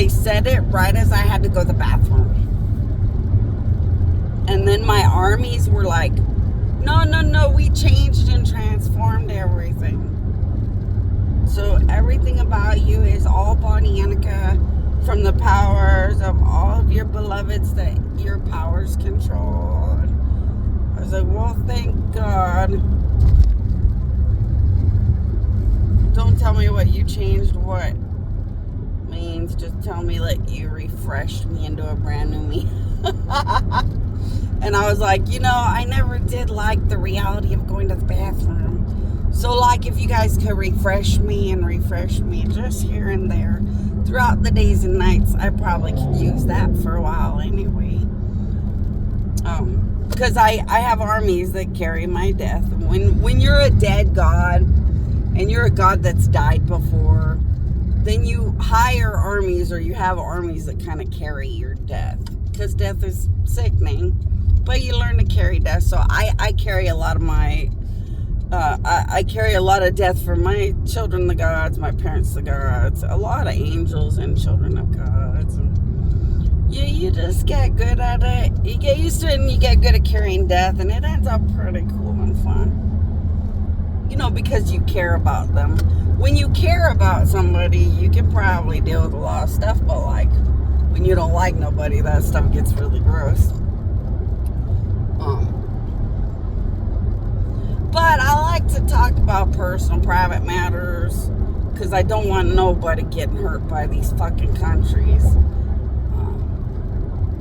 they said it right as I had to go to the bathroom. And then my armies were like, no, we changed and transformed everything. So everything about you is all Bonnie-Annika from the powers of all of your beloveds that your powers control. I was like, well, thank God. Don't tell me what you changed what means. Just tell me like you refreshed me into a brand new me. And I was like, I never did like the reality of going to the bathroom. So like if you guys could refresh me just here and there throughout the days and nights, I probably could use that for a while anyway. Because I have armies that carry my death. When you're a dead god and you're a god that's died before, then you hire armies, or you have armies that kind of carry your death. Because death is sickening, but you learn to carry death. So I carry a lot of my I carry a lot of death for my children, the gods, my parents, the gods, a lot of angels and children of gods. And you just get good at it. You get used to it and you get good at carrying death, and it ends up pretty cool and fun. Because you care about them. When you care about somebody, you can probably deal with a lot of stuff, but like when you don't like nobody, that stuff gets really gross. But I like to talk about personal, private matters because I don't want nobody getting hurt by these fucking countries.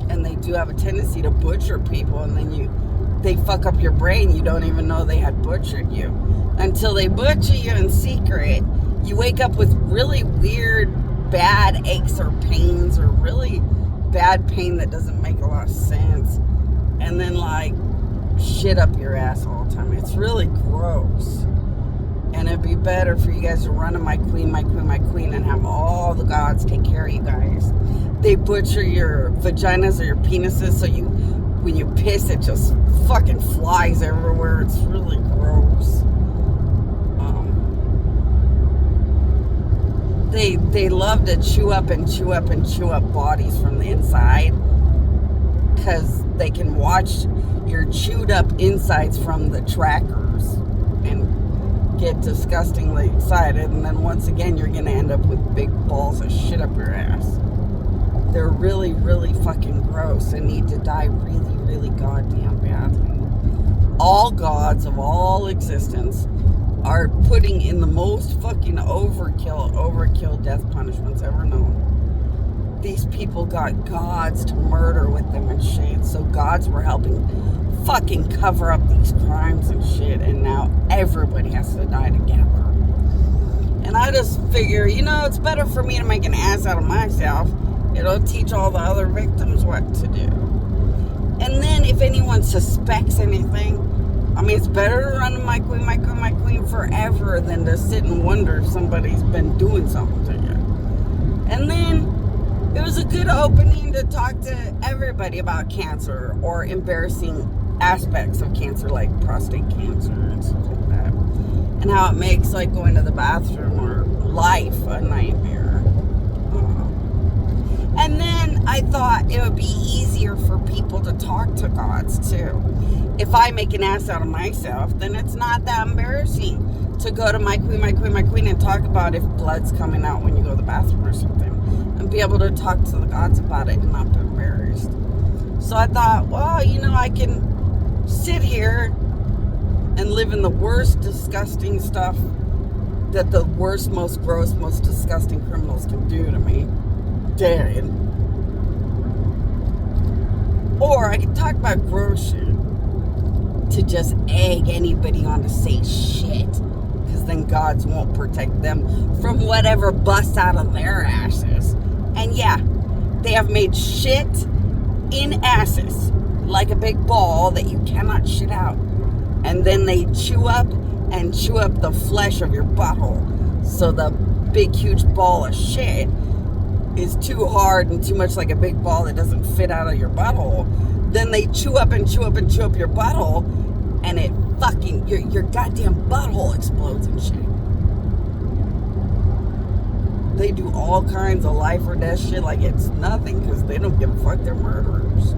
And they do have a tendency to butcher people, and then they fuck up your brain. You don't even know they had butchered you until they butcher you in secret. You wake up with really weird, bad aches or pains, or really bad pain that doesn't make a lot of sense, and then like shit up your ass all the time. It's really gross. And it'd be better for you guys to run to my queen, and have all the gods take care of you guys. They butcher your vaginas or your penises, so when you piss, it just fucking flies everywhere. It's really gross. They love to chew up bodies from the inside, because they can watch your chewed up insides from the trackers and get disgustingly excited, and then once again you're gonna end up with big balls of shit up your ass. They're really, really fucking gross and need to die really, really goddamn badly. All gods of all existence are putting in the most fucking overkill death punishments ever known. These people got gods to murder with them and shit, so gods were helping fucking cover up these crimes and shit, and now everybody has to die together. And I just figure, it's better for me to make an ass out of myself. It'll teach all the other victims what to do. And then if anyone suspects anything, it's better to run to my queen forever than to sit and wonder if somebody's been doing something to you. And then it was a good opening to talk to everybody about cancer or embarrassing aspects of cancer, like prostate cancer and stuff like that, and how it makes like going to the bathroom or life a nightmare. And then I thought it would be easier for people to talk to gods too. If I make an ass out of myself, then it's not that embarrassing to go to my queen and talk about if blood's coming out when you go to the bathroom or something, and be able to talk to the gods about it and not be embarrassed. So I thought, well, I can sit here and live in the worst disgusting stuff that the worst, most gross, most disgusting criminals can do to me, dead. Or I can talk about gross shit to just egg anybody on to say shit, because then gods won't protect them from whatever busts out of their asses. And yeah, they have made shit in asses like a big ball that you cannot shit out, and then they chew up the flesh of your butthole, so the big huge ball of shit is too hard and too much like a big ball that doesn't fit out of your butthole. Then they chew up your butthole, and it fucking your goddamn butthole explodes and shit. They do all kinds of life or death shit like it's nothing because they don't give a fuck. They're murderers.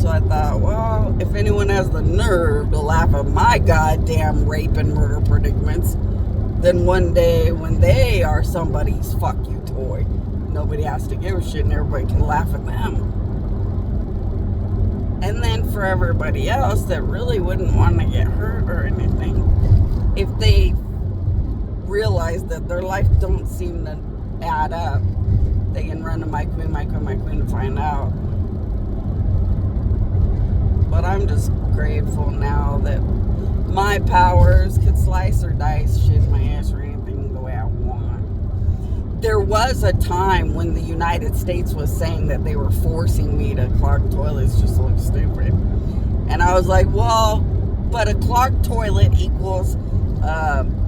So I thought, well, if anyone has the nerve to laugh at my goddamn rape and murder predicaments, then one day when they are somebody's fuck you toy, nobody has to give a shit and everybody can laugh at them. And then for everybody else that really wouldn't want to get hurt or anything, if they realize that their life don't seem to add up, they can run to my queen to find out. But I'm just grateful now that my powers could slice or dice shit my ass or anything the way I want. There was a time when the United States was saying that they were forcing me to clog toilets just to look stupid. And I was like, well, but a clogged toilet equals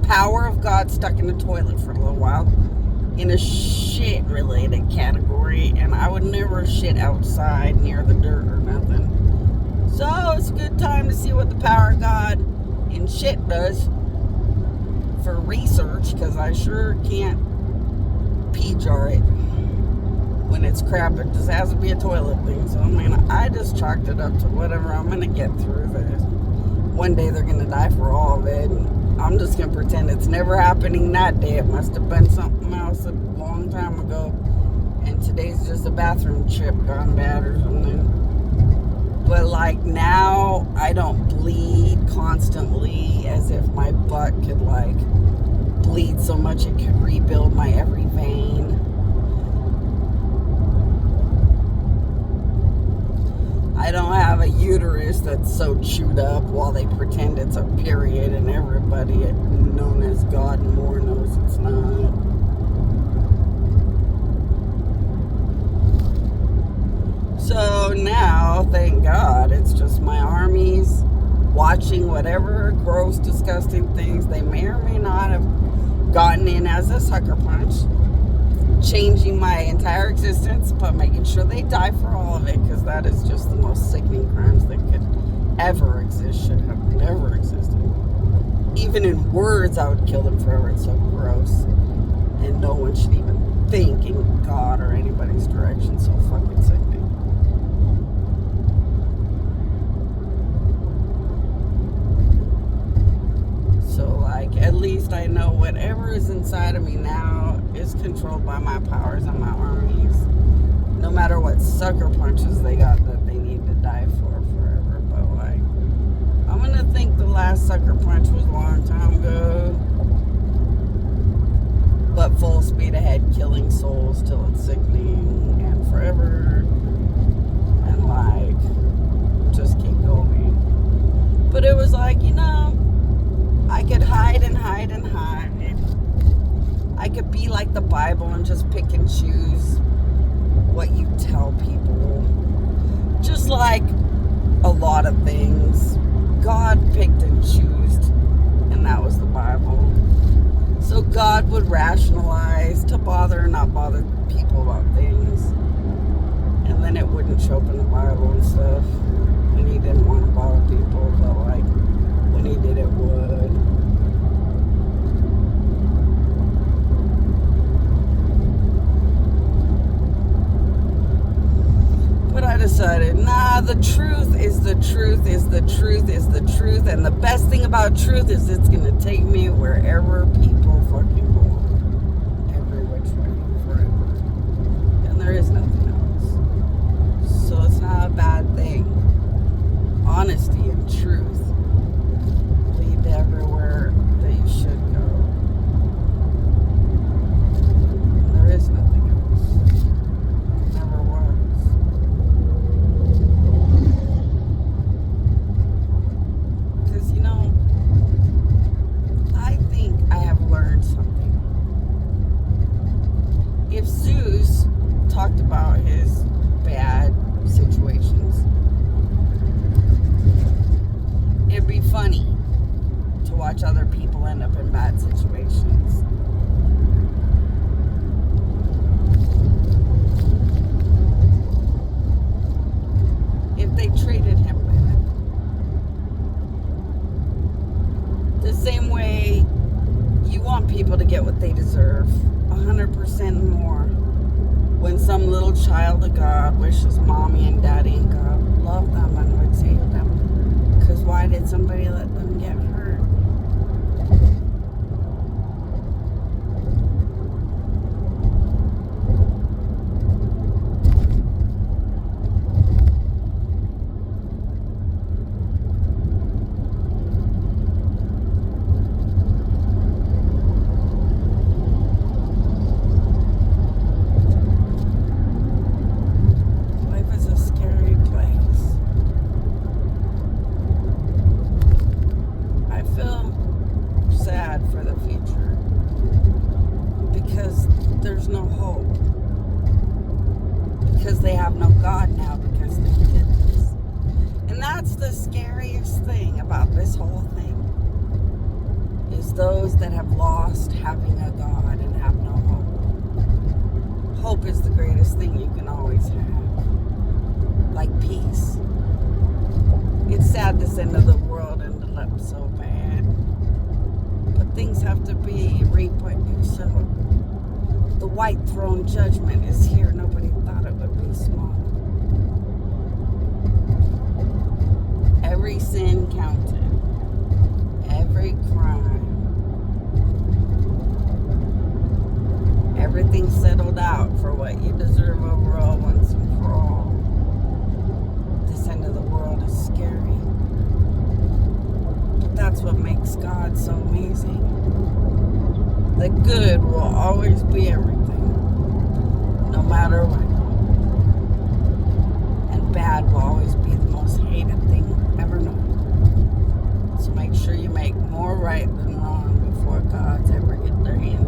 power of God stuck in the toilet for a little while in a shit-related category. And I would never shit outside near the dirt or nothing. So it's a good time to see what the power of God in shit does for research, because I sure can't pee jar it when it's crap. It just has to be a toilet thing. So I mean, I just chalked it up to whatever. I'm gonna get through this. One day they're gonna die for all of it, and I'm just gonna pretend it's never happening that day. It must have been something else a long time ago, and today's just a bathroom trip gone bad or something. But like now, I don't bleed constantly as if my butt could like bleed so much it could rebuild my every vein. I don't have a uterus that's so chewed up while they pretend it's a period and everybody known as God and more knows it's not. So now, thank God, it's just my armies watching whatever gross, disgusting things they may or may not have gotten in as a sucker punch, changing my entire existence, but making sure they die for all of it, because that is just the most sickening crimes that could ever exist, should have never existed. Even in words, I would kill them forever. It's so gross. And no one should even think in God or anybody's direction. So fucking sickening. At least I know whatever is inside of me now is controlled by my powers and my armies. No matter what sucker punches they got that they need to die for forever. But like, I'm gonna think the last sucker punch was a long time ago. But full speed ahead, killing souls till it's sickening and forever. And like, just keep going. But it was like, you know, I could hide and hide and hide. I could be like the Bible and just pick and choose what you tell people. Just like a lot of things, God picked and chose, and that was the Bible. So God would rationalize to bother or not bother people about things. And then it wouldn't show up in the Bible and stuff. And he didn't want to bother people, but like, when he did, it would. But I decided, nah, the truth is the truth is the truth is the truth. And the best thing about truth is it's going to take me wherever people fucking go. Every which way, forever. And there is nothing else. So it's not a bad thing. Honesty and truth everywhere that you should go. There is nothing else. Never was. Because, you know, I think I have learned something child of God, wishes mommy and daddy and God loved them and would save them. Because why did somebody let them get hurt? Life is a scary place. I feel sad for the future because there's no hope. Because they have no God now because they did this. And that's the scariest thing about this whole thing, is those that have lost having a God and have no hope. Hope is the greatest thing you can always have. Like peace. It's sad this end of the world ended up so bad. But things have to be reaped you sow. The white throne judgment is here. Nobody thought it would be small. Every sin counted. Every crime. Everything settled out for what you deserve overall once and for all. This end of the world is scary. But that's what makes God so amazing. The good will always be everything, no matter what. And bad will always be the most hated thing ever known. So make sure you make more right than wrong before God's ever get their hands